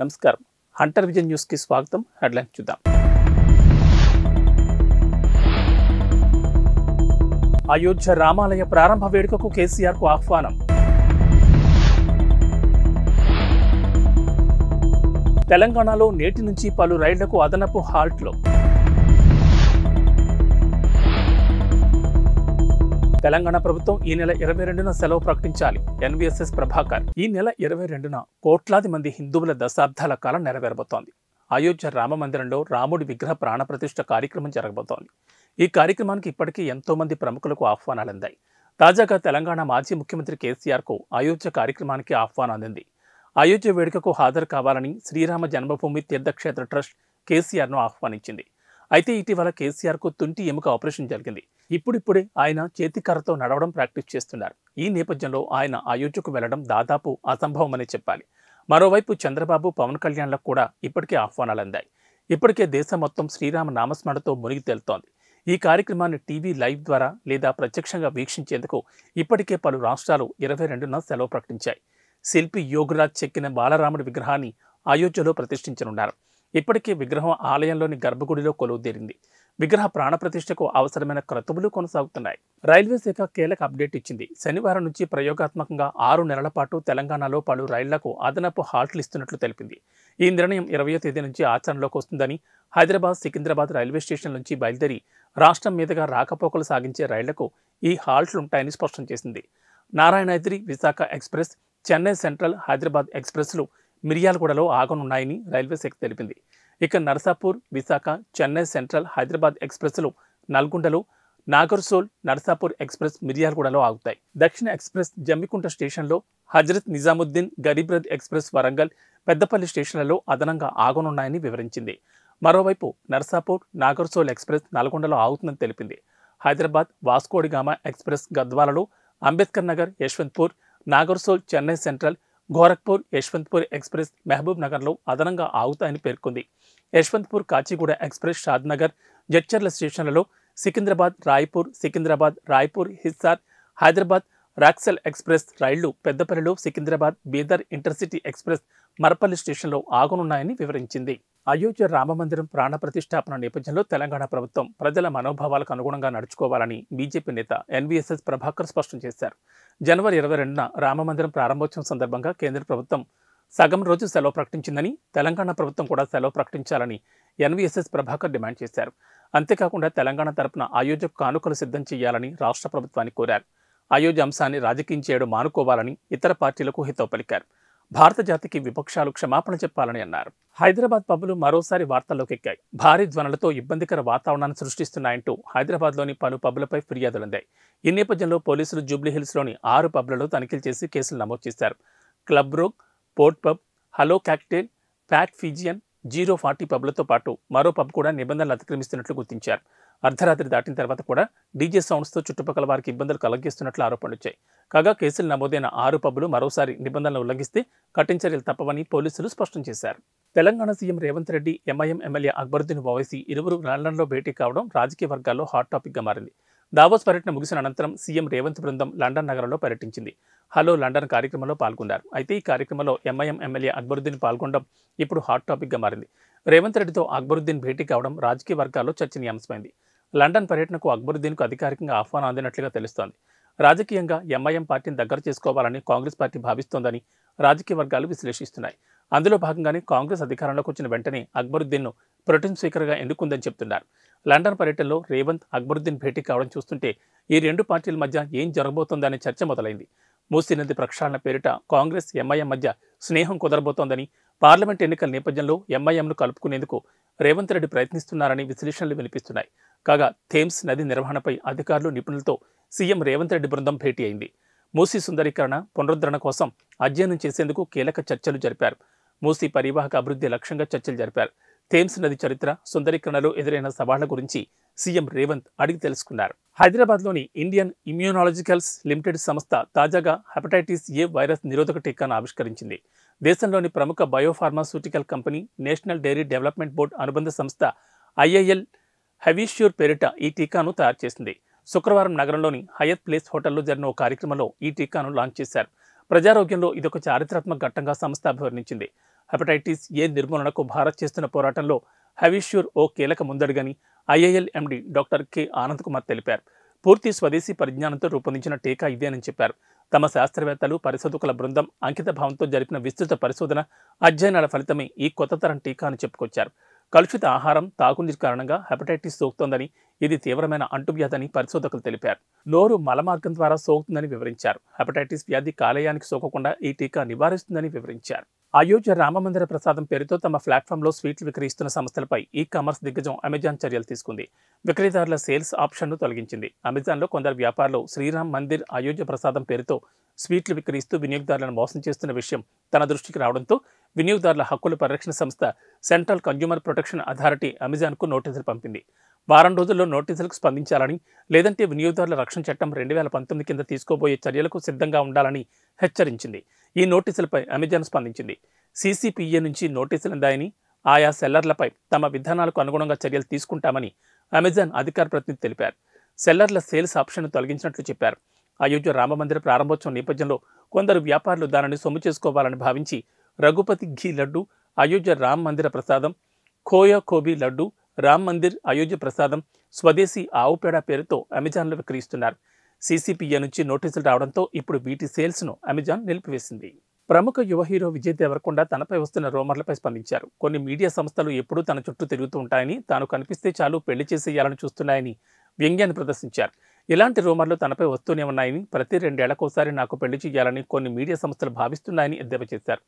నమస్కారం. Hunter vision news కి స్వాగతం. హెడ్లైన్ చూద్దాం. అయోధ్య రామాలయ ప్రారంభ వేడుకకు కేసీఆర్ కు ఆహ్వానం. తెలంగాణలో నేటి నుంచి పలు రైళ్లకు అదనపు హాల్ట్లు. తెలంగాణ ప్రభుత్వం ఈ నెల 22న సెలవు ప్రకటించాలి. ఎన్వీఎస్ఎస్ ప్రభాకర్. ఈ నెల 22న కోట్లాది మంది హిందువుల దశాబ్దాల కాలం నెరవేరబోతోంది. అయోధ్య రామ మందిరంలో రాముడి విగ్రహ ప్రాణప్రతిష్ఠ కార్యక్రమం జరగబోతోంది. ఈ కార్యక్రమానికి ఇప్పటికీ ఎంతో మంది ప్రముఖులకు ఆహ్వానాలు అందాయి. తాజాగా తెలంగాణ మాజీ ముఖ్యమంత్రి కేసీఆర్ కు అయోధ్య కార్యక్రమానికి ఆహ్వానం అందింది. అయోధ్య వేడుకకు హాజరు కావాలని శ్రీరామ జన్మభూమి తీర్థక్షేత్ర ట్రస్ట్ కేసీఆర్ను ఆహ్వానించింది. అయితే ఇటీవల కేసీఆర్ కు తుంటి ఎముక ఆపరేషన్ జరిగింది. ఇప్పుడిప్పుడే ఆయన చేతికర్రతో నడవడం ప్రాక్టీస్ చేస్తున్నారు. ఈ నేపథ్యంలో ఆయన అయోధ్యకు వెళ్లడం దాదాపు అసంభవమని చెప్పాలి. మరోవైపు చంద్రబాబు, పవన్ కళ్యాణ్లకు కూడా ఇప్పటికే ఆహ్వానాలు అందాయి. ఇప్పటికే దేశం మొత్తం శ్రీరామ నామస్మరణతో మునిగి తేలుతోంది. ఈ కార్యక్రమాన్ని టీవీ లైవ్ ద్వారా లేదా ప్రత్యక్షంగా వీక్షించేందుకు ఇప్పటికే పలు రాష్ట్రాలు 22న సెలవు ప్రకటించాయి. శిల్పి యోగిరాజ్ చెక్కిన బాలరాముడి విగ్రహాన్ని అయోధ్యలో ప్రతిష్ఠించనున్నారు. ఇప్పటికే విగ్రహం ఆలయంలోని గర్భగుడిలో కొలువుదీరింది. విగ్రహ ప్రాణప్రతిష్ఠకు అవసరమైన క్రతువులు కొనసాగుతున్నాయి. రైల్వే శాఖ కీలక అప్డేట్ ఇచ్చింది. శనివారం నుంచి ప్రయోగాత్మకంగా 6 నెలల పాటు తెలంగాణలో పలు రైళ్లకు అదనపు హాల్ట్లు ఇస్తున్నట్లు తెలిపింది. ఈ నిర్ణయం 20వ తేదీ నుంచి ఆచరణలోకి వస్తుందని హైదరాబాద్, సికింద్రాబాద్ రైల్వే స్టేషన్ నుంచి బయలుదేరి రాష్ట్రం మీదుగా రాకపోకలు సాగించే రైళ్లకు ఈ హాల్ట్లుంటాయని స్పష్టం చేసింది. నారాయణాద్రి, విశాఖ ఎక్స్ప్రెస్, చెన్నై సెంట్రల్, హైదరాబాద్ ఎక్స్ప్రెస్లు మిర్యాలగూడలో ఆగనున్నాయని రైల్వే శాఖ తెలిపింది. ఇక నర్సాపూర్, విశాఖ, చెన్నై సెంట్రల్, హైదరాబాద్ ఎక్స్ప్రెస్లు నల్గొండలో, నాగర్సోల్, నర్సాపూర్ ఎక్స్ప్రెస్ మిర్యాలగూడలో ఆగుతాయి. దక్షిణ ఎక్స్ప్రెస్ జమ్మికుంట స్టేషన్లో, హజరత్ నిజాముద్దీన్, గరీబ్రథ్ ఎక్స్ప్రెస్ వరంగల్, పెద్దపల్లి స్టేషన్లలో అదనంగా ఆగనున్నాయని వివరించింది. మరోవైపు నర్సాపూర్, నాగర్సోల్ ఎక్స్ప్రెస్ నల్గొండలో ఆగుతుందని తెలిపింది. హైదరాబాద్, వాస్కోడిగామా ఎక్స్ప్రెస్ గద్వాలలో, అంబేద్కర్ నగర్, యశ్వంత్పూర్, నాగర్సోల్, చెన్నై సెంట్రల్, గోరఖ్పూర్, యశ్వంత్పూర్ ఎక్స్ప్రెస్ మహబూబ్ నగర్లో అదనంగా ఆగుతాయని పేర్కొంది. యశ్వంత్పూర్, కాచిగూడ ఎక్స్ప్రెస్ షాద్నగర్, జడ్చర్ల స్టేషన్లలో, సికింద్రాబాద్, రాయ్పూర్, హిస్సార్, హైదరాబాద్ రాక్సెల్ ఎక్స్ప్రెస్ రైళ్లు పెద్దపల్లిలో, సికింద్రాబాద్, బీదర్ ఇంటర్సిటీ ఎక్స్ప్రెస్ మరపల్లి స్టేషన్లో ఆగనున్నాయని వివరించింది. అయోధ్య రామమందిరం ప్రాణ ప్రతిష్టాపన నేపథ్యంలో తెలంగాణ ప్రభుత్వం ప్రజల మనోభావాలకు అనుగుణంగా నడుచుకోవాలని బీజేపీ నేత ఎన్వీఎస్ఎస్ ప్రభాకర్ స్పష్టం చేశారు. జనవరి 22న రామమందిరం ప్రారంభోత్సవం సందర్భంగా కేంద్ర ప్రభుత్వం సగం రోజు సెలవు ప్రకటించిందని, తెలంగాణ ప్రభుత్వం కూడా సెలవు ప్రకటించాలని ఎన్వీఎస్ఎస్ ప్రభాకర్ డిమాండ్ చేశారు. అంతేకాకుండా తెలంగాణ తరపున అయోధ్యకు కానుకలు సిద్ధం చేయాలని రాష్ట్ర ప్రభుత్వాన్ని కోరారు. అయోధ్య అంశాన్ని రాజకీయం చేయడం మానుకోవాలని ఇతర పార్టీలకు హితవు పలికారు. భారత జాతికి విపక్షాలు క్షమాపణ చెప్పాలని అన్నారు. హైదరాబాద్ పబ్బులు మరోసారి వార్తల్లోకి ఎక్కాయి. భారీ ధ్వనులతో ఇబ్బందికర వాతావరణాన్ని సృష్టిస్తున్నాయంటూ హైదరాబాద్లోని పలు పబ్బులపై ఫిర్యాదులందాయి. ఈ నేపథ్యంలో పోలీసులు జూబ్లీహిల్స్లోని 6 పబ్లలో తనిఖీలు చేసి కేసులు నమోదు చేశారు. Club rogue, port pub, hello cocktail, fat Fijian, 040 పబ్లతో పాటు మరో పబ్ కూడా నిబంధనలు అతిక్రమిస్తున్నట్లు గుర్తించారు. అర్ధరాత్రి దాటిన తర్వాత కూడా డీజే సౌండ్స్తో చుట్టుపక్కల వారికి ఇబ్బందులు కలిగిస్తున్నట్లు ఆరోపణలు వచ్చాయి. కాగా కేసులు నమోదైన 6 పబ్లు మరోసారి నిబంధనలు ఉల్లంఘిస్తే కఠిన చర్యలు తప్పవని పోలీసులు స్పష్టం చేశారు. Telangana CM Revanth Reddy, MIM MLA Akbaruddin Owaisi ఇరువురు లండన్లో భేటీ కావడం రాజకీయ వర్గాల్లో హాట్ టాపిక్గా మారింది. దావోస్ పర్యటన ముగిసిన అనంతరం సీఎం రేవంత్ బృందం లండన్ నగరంలో పర్యటించింది. హలో లండన్ కార్యక్రమంలో పాల్గొన్నారు. అయితే ఈ కార్యక్రమంలో ఎంఐఎం ఎమ్మెల్యే అక్బరుద్దీన్ పాల్గొనడం ఇప్పుడు హాట్ టాపిక్గా మారింది. రేవంత్ రెడ్డితో అక్బరుద్దీన్ భేటీ కావడం రాజకీయ వర్గాల్లో చర్చనీయాంశమైంది. లండన్ పర్యటనకు అక్బరుద్దీన్కు అధికారికంగా ఆహ్వానం అందినట్లుగా తెలుస్తోంది. రాజకీయంగా ఎంఐఎం పార్టీని దగ్గర చేసుకోవాలని కాంగ్రెస్ పార్టీ భావిస్తోందని రాజకీయ వర్గాలు విశ్లేషిస్తున్నాయి. అందులో భాగంగానే కాంగ్రెస్ అధికారంలోకి వచ్చిన వెంటనే అక్బరుద్దీన్ను ప్రొటెం స్పీకర్గా ఎన్నుకుందని చెబుతున్నారు. లండన్ పర్యటనలో రేవంత్, అక్బరుద్దీన్ భేటీ కావడం చూస్తుంటే ఈ 2 పార్టీల మధ్య ఏం జరగబోతోందనే చర్చ మొదలైంది. మూసీ నది ప్రక్షాళన పేరిట కాంగ్రెస్, ఎంఐఎం మధ్య స్నేహం కుదరబోతోందని, పార్లమెంట్ ఎన్నికల నేపథ్యంలో ఎంఐఎంను కలుపుకునేందుకు రేవంత్ రెడ్డి ప్రయత్నిస్తున్నారని విశ్లేషణలు వినిపిస్తున్నాయి. కాగా థేమ్స్ నది నిర్వహణపై అధికారులు, నిపుణులతో సీఎం రేవంత్ రెడ్డి బృందం భేటీ అయింది. మూసీ సుందరీకరణ, పునరుద్ధరణ కోసం అధ్యయనం చేసేందుకు కీలక చర్చలు జరిపారు. మూసీ పరివాహక అభివృద్ధి లక్ష్యంగా చర్చలు జరిపారు. థేమ్స్ నది చరిత్ర, సుందరీకరణలో ఎదురైన సవాళ్ల గురించి సీఎం రేవంత్ అడిగి తెలుసుకున్నారు. హైదరాబాద్లోని ఇండియన్ ఇమ్యూనాలజికల్స్ లిమిటెడ్ సంస్థ తాజాగా హెపటైటిస్ ఏ వైరస్ నిరోధక టీకాను ఆవిష్కరించింది. దేశంలోని ప్రముఖ biopharmaceutical company national dairy development board అనుబంధ సంస్థ ఐఐఎల్ హెవిష్యూర్ పేరిట ఈ టీకాను తయారు చేసింది. శుక్రవారం నగరంలోని హయత్ ప్లేస్ హోటల్లో జరిగిన ఓ కార్యక్రమంలో ఈ టీకాను లాంచ్ చేశారు. ప్రజారోగ్యంలో ఇదొక చారిత్రాత్మక ఘట్టంగా సంస్థ అభివర్ణించింది. హెపటైటిస్ ఏ నిర్మూలనకు భారత్ చేస్తున్న పోరాటంలో హవిష్యూర్ ఓ కీలక ముందడుగని IIL MD doctor K Anand Kumar తెలిపారు. పూర్తి స్వదేశీ పరిజ్ఞానంతో రూపొందించిన టీకా ఇదేనని చెప్పారు. తమ శాస్త్రవేత్తలు, పరిశోధకుల బృందం అంకిత భావంతో జరిపిన విస్తృత పరిశోధన, అధ్యయనాల ఫలితమే ఈ కొత్త తరం టీకా అని చెప్పుకొచ్చారు. కలుషిత ఆహారం, తాగునీరు కారణంగా హెపటైటిస్ సోకుతోందని, ఇది తీవ్రమైన అంటువ్యాధని పరిశోధకులు తెలిపారు. నోరు మలమార్గం ద్వారా సోకుతుందని వివరించారు. హెపటైటిస్ వ్యాధి కాలేయానికి సోకకుండా ఈ టీకా నివారిస్తుందని వివరించారు. అయోధ్య రామమందిర ప్రసాదం పేరుతో తమ ప్లాట్ఫామ్లో స్వీట్లు విక్రయిస్తున్న సంస్థలపై ఈ-కామర్స్ దిగ్గజం అమెజాన్ చర్యలు తీసుకుంది. విక్రయదారుల సేల్స్ ఆప్షన్ను తొలగించింది. అమెజాన్లో కొందరు వ్యాపారులు శ్రీరామ్ మందిర్ అయోధ్య ప్రసాదం పేరుతో స్వీట్లు విక్రయిస్తూ వినియోగదారులను మోసం చేస్తున్న విషయం తన దృష్టికి రావడంతో వినియోగదారుల హక్కుల పరిరక్షణ సంస్థ సెంట్రల్ కన్జ్యూమర్ ప్రొటెక్షన్ అథారిటీ అమెజాన్కు నోటీసులు పంపింది. వారం రోజుల్లో నోటీసులకు స్పందించాలని, లేదంటే వినియోగదారుల రక్షణ చట్టం 2019 కింద తీసుకోబోయే చర్యలకు సిద్ధంగా ఉండాలని హెచ్చరించింది. ఈ నోటీసులపై అమెజాన్ స్పందించింది. CCPA నుంచి నోటీసులు అందాయని, ఆయా సెల్లర్లపై తమ విధానాలకు అనుగుణంగా చర్యలు తీసుకుంటామని అమెజాన్ అధికార ప్రతినిధి తెలిపారు. సెల్లర్ల సేల్స్ ఆప్షన్ను తొలగించినట్లు చెప్పారు. అయోధ్య రామమందిర ప్రారంభోత్సవం నేపథ్యంలో కొందరు వ్యాపారులు దానిని సొమ్ము చేసుకోవాలని భావించి రఘుపతి ఘీ లడ్డు, అయోధ్య రామ్ మందిర ప్రసాదం, ఖోయా కోబీ లడ్డు, రామ్ మందిర్ అయోధ్య ప్రసాదం, స్వదేశీ ఆవు పేడ పేరుతో అమెజాన్లో విక్రయిస్తున్నారు. CCPA నుంచి నోటీసులు రావడంతో ఇప్పుడు వీటి సేల్స్ను అమెజాన్ నిలిపివేసింది. ప్రముఖ యువ హీరో విజయ్ దేవరకొండ తనపై వస్తున్న రూమర్లపై స్పందించారు. కొన్ని మీడియా సంస్థలు ఎప్పుడూ తన చుట్టూ తిరుగుతూ ఉంటాయని, తాను కనిపిస్తే చాలు పెళ్లి చేసేయాలని చూస్తున్నాయని వ్యంగ్యాన్ని ప్రదర్శించారు. ఇలాంటి రూమర్లు తనపై వస్తూనే ఉన్నాయని, ప్రతి 2 ఏళ్లకోసారి నాకు పెళ్లి చేయాలని కొన్ని మీడియా సంస్థలు భావిస్తున్నాయని ఎద్దేవా చేశారు.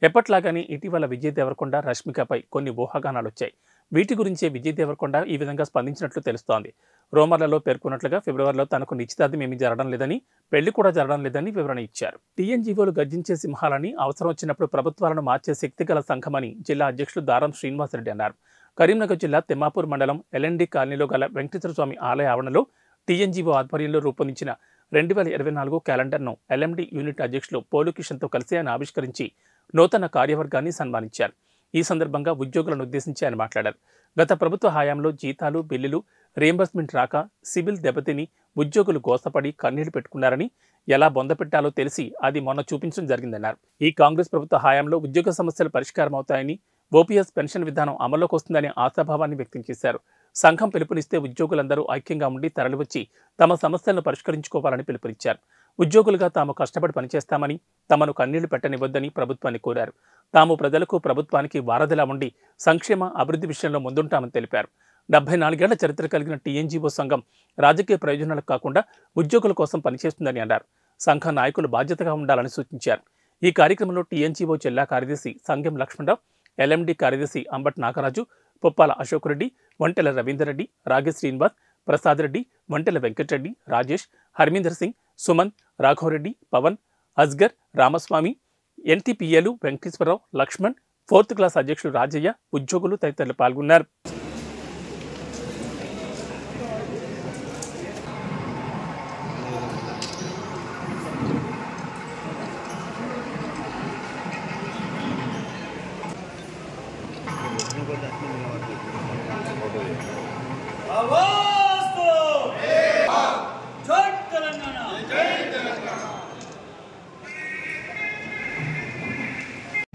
ఎప్పట్లాగానే ఇటీవల విజయ్ దేవరకొండ, రష్మికపై కొన్ని ఊహాగానాలు వచ్చాయి. వీటి గురించే విజయ్ దేవరకొండ ఈ విధంగా స్పందించినట్లు తెలుస్తోంది. రూమర్లలో పేర్కొన్నట్లుగా ఫిబ్రవరిలో తనకు నిశ్చితార్థం ఏమీ జరగడం లేదని, పెళ్లి కూడా జరగడం లేదని వివరణ ఇచ్చారు. TNGOలు గర్జించే సింహాలని, అవసరం వచ్చినప్పుడు ప్రభుత్వాలను మార్చే శక్తిగల సంఘమని జిల్లా అధ్యక్షులు దారం శ్రీనివాసరెడ్డి అన్నారు. కరీంనగర్ జిల్లా తిమ్మాపూర్ మండలం LND కాలనీలో గల వెంకటేశ్వర స్వామి ఆలయ ఆవరణలో TNGO ఆధ్వర్యంలో రూపొందించిన 2024 క్యాలెండర్ను LMD యూనిట్ అధ్యక్షులు పోలు కిషన్తో కలిసి ఆయన ఆవిష్కరించి నూతన కార్యవర్గాన్ని సన్మానించారు. ఈ సందర్భంగా ఉద్యోగులను ఉద్దేశించి ఆయన మాట్లాడారు. గత ప్రభుత్వ హయాంలో జీతాలు, బిల్లులు, రీయింబర్స్మెంట్ రాక సిబిల్ దెబ్బతిని ఉద్యోగులు గోసపడి కన్నీళ్లు పెట్టుకున్నారని, ఎలా బొందపెట్టాలో తెలిసి అది మొన్న చూపించడం జరిగిందన్నారు. ఈ కాంగ్రెస్ ప్రభుత్వ హయాంలో ఉద్యోగ సమస్యలు పరిష్కారం అవుతాయని, OPS పెన్షన్ విధానం అమల్లోకి వస్తుందనే ఆశాభావాన్ని వ్యక్తం చేశారు. సంఘం పిలుపునిస్తే ఉద్యోగులందరూ ఐక్యంగా ఉండి తరలివచ్చి తమ సమస్యలను పరిష్కరించుకోవాలని పిలుపునిచ్చారు. ఉద్యోగులుగా తాము కష్టపడి పనిచేస్తామని, తమను కన్నీళ్లు పెట్టనివ్వద్దని ప్రభుత్వాన్ని కోరారు. తాము ప్రజలకు, ప్రభుత్వానికి వారధిలా ఉండి సంక్షేమ, అభివృద్ధి విషయంలో ముందుంటామని తెలిపారు. 74 ఏళ్ల చరిత్ర కలిగిన TNGO సంఘం రాజకీయ ప్రయోజనాలకు కాకుండా ఉద్యోగుల కోసం పనిచేస్తుందని అన్నారు. సంఘ నాయకులు బాధ్యతగా ఉండాలని సూచించారు. ఈ కార్యక్రమంలో TNGO జిల్లా కార్యదర్శి సంగెం లక్ష్మణరావు, LMD కార్యదర్శి అంబట్ నాగరాజు, పొప్పాల అశోక్ రెడ్డి, వంటెల రవీందర్ రెడ్డి, రాగేష్ శ్రీనివాస్, ప్రసాద్ రెడ్డి, వంటెల వెంకటరెడ్డి, రాజేష్, హర్మీందర్ సింగ్, సుమన్, రాఘవరెడ్డి, పవన్, అస్గర్, రామస్వామి, NTPAలు వెంకటేశ్వరరావు, లక్ష్మణ్, 4th క్లాస్ అధ్యక్షుడు రాజయ్య, ఉద్యోగులు తదితరులు పాల్గొన్నారు.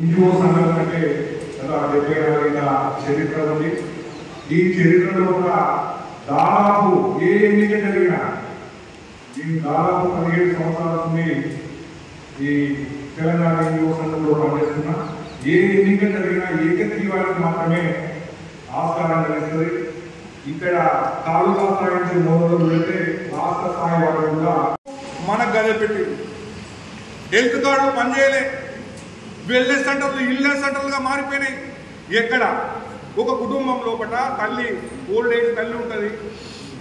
NGO సంఘం అంటే 74 ఏళ్ల చరిత్ర ఉంది. ఈ చరిత్రలో కూడా దాదాపు ఏ ఎన్నిక జరిగినా, నేను దాదాపు 17 సంవత్సరాల నుండి ఈ తెలంగాణ NGO సంఘంలో పనిచేస్తున్నా. ఏ ఎన్నిక జరిగినా ఏకగ్రీవానికి మాత్రమే ఆస్కారం లభిస్తుంది. ఇక్కడ తాలూకా స్థాయి నుంచి మొదలు పెడితే రాష్ట్ర స్థాయి వరకు కూడా మనకు గదే పెట్టి హెల్త్ కార్డులు పనిచేయలే, వెల్నెస్ సెంటర్లు ఇల్నెస్ సెంటర్లుగా మారిపోయినాయి. ఎక్కడ ఒక కుటుంబం లోపల తల్లి, ఓల్డ్ ఏజ్ తల్లి ఉంటుంది,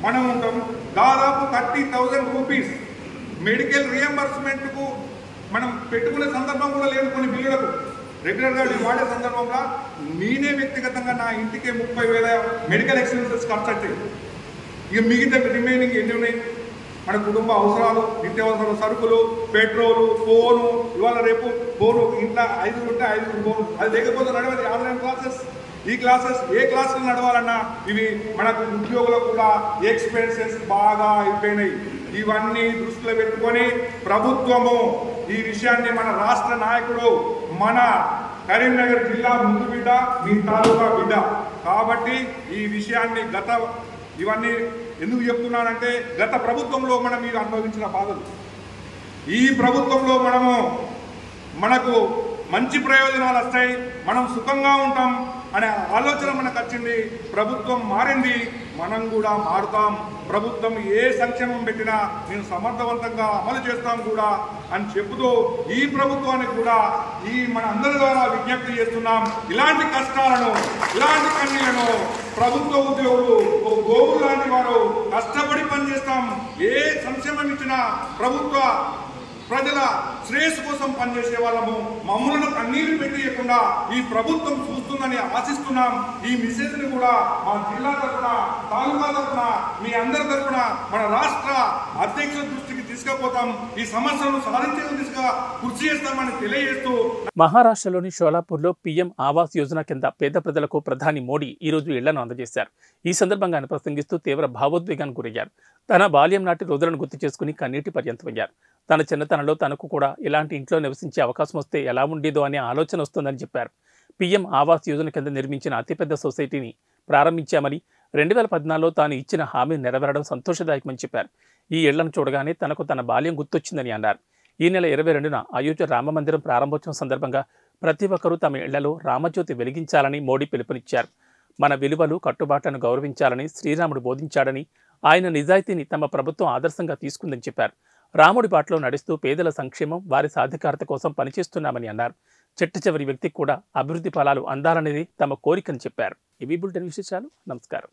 మనం ఉంటాం. దాదాపు 30,000 రూపీస్ మెడికల్ రియంబర్స్మెంట్కు మనం పెట్టుకునే సందర్భం కూడా లేదు. కొన్ని బిల్లులకు రెగ్యులర్గా వాడే సందర్భంలో నేనే వ్యక్తిగతంగా నా ఇంటికే 30,000 మెడికల్ ఎక్స్పెన్సెస్ ఖర్చు అవుతాయి. ఇక మిగతా రిమైనింగ్ ఎన్ని ఉన్నాయి? మన కుటుంబ అవసరాలు, నిత్యావసర సరుకులు, పెట్రోలు, ఫోను. ఇవాళ రేపు ఫోను ఇంట్లో 5 ఉంటే 5 ఫోను, అది లేకపోతే నడవదు. ఆన్లైన్ క్లాసెస్, ఈ క్లాసెస్ ఏ క్లాసులు నడవాలన్నా ఇవి మనకు ఉద్యోగులకు కూడా ఎక్స్పెన్సెస్ బాగా అయిపోయినాయి. ఇవన్నీ దృష్టిలో పెట్టుకొని ప్రభుత్వము ఈ విషయాన్ని, మన రాష్ట్ర నాయకుడు, మన కరీంనగర్ జిల్లా ముందు బిడ్డ, మీ తాలూకా బిడ్డ. కాబట్టి ఈ విషయాన్ని ఇవన్నీ ఎందుకు చెప్తున్నానంటే గత ప్రభుత్వంలో మనం మీరు అనుభవించిన బాధలు, ఈ ప్రభుత్వంలో మనకు మంచి ప్రయోజనాలు వస్తాయి, మనం సుఖంగా ఉంటాం అనే ఆలోచన మనకు వచ్చింది. ప్రభుత్వం మారింది, మనం కూడా మారుతాం. ప్రభుత్వం ఏ సంక్షేమం పెట్టినా నేను సమర్థవంతంగా అమలు చేస్తాం కూడా అని చెబుతూ ఈ ప్రభుత్వానికి కూడా మన అందరి ద్వారా విజ్ఞప్తి చేస్తున్నాం. ఇలాంటి కష్టాలను, ఇలాంటి కన్నీళ్లను ప్రభుత్వ ఉద్యోగులు గోవులు లాంటి వారు కష్టపడి పనిచేస్తాం. ఏ సంక్షేమం ఇచ్చినా ప్రభుత్వ ప్రజల శ్రేయస్సు కోసం పనిచేసే వాళ్ళము. మమ్మల్ని కన్నీరు పెట్టియకుండా ఈ ప్రభుత్వం చూస్తుందని ఆశిస్తున్నాం. ఈ మెసేజ్ని కూడా మా జిల్లా తరఫున, తాలూకా తరఫున, మీ అందరి తరఫున మన రాష్ట్ర అధ్యక్షుల దృష్టికి తీసుకుపోతాం. ఈ సమస్యలను సాధించే దిశగా కృషి చేస్తామని తెలియజేస్తూ మహారాష్ట్రలోని షోలాపూర్లో పీఎం ఆవాస్ యోజన కింద పేద ప్రజలకు ప్రధాని మోడీ ఈరోజు ఇళ్లను అందజేశారు. ఈ సందర్భంగా ఆయన ప్రసంగిస్తూ తీవ్ర భావోద్వేగానికి గురయ్యారు. తన బాల్యం నాటి రోజులను గుర్తు చేసుకుని కన్నీటి పర్యంతమయ్యారు. తన చిన్నతనంలో తనకు కూడా ఇలాంటి ఇంట్లో నివసించే అవకాశం వస్తే ఎలా ఉండేదో అనే ఆలోచన వస్తుందని చెప్పారు. పీఎం ఆవాస్ యోజన కింద నిర్మించిన అతిపెద్ద సొసైటీని ప్రారంభించామని, 2014లో తాను ఇచ్చిన హామీ నెరవేరడం సంతోషదాయకమని చెప్పారు. ఈ ఇళ్లను చూడగానే తనకు తన బాల్యం గుర్తొచ్చిందని అన్నారు. ఈ నెల 22న అయోధ్య రామమందిరం ప్రారంభోత్సవం సందర్భంగా ప్రతి ఒక్కరూ తమ ఇళ్లలో రామజ్యోతి వెలిగించాలని మోడీ పిలుపునిచ్చారు. మన విలువలు, కట్టుబాట్లను గౌరవించాలని శ్రీరాముడు బోధించాడని, ఆయన నిజాయితీని తమ ప్రభుత్వం ఆదర్శంగా తీసుకుందని చెప్పారు. రాముడి బాటలో నడుస్తూ పేదల సంక్షేమం, వారి సాధికారత కోసం పనిచేస్తున్నామని అన్నారు. చిట్ట చివరి వ్యక్తికి కూడా అభివృద్ధి ఫలాలు అందాలనేది తమ కోరికని చెప్పారు. ఇవి బులెటిన్ విశేషాలు. నమస్కారం.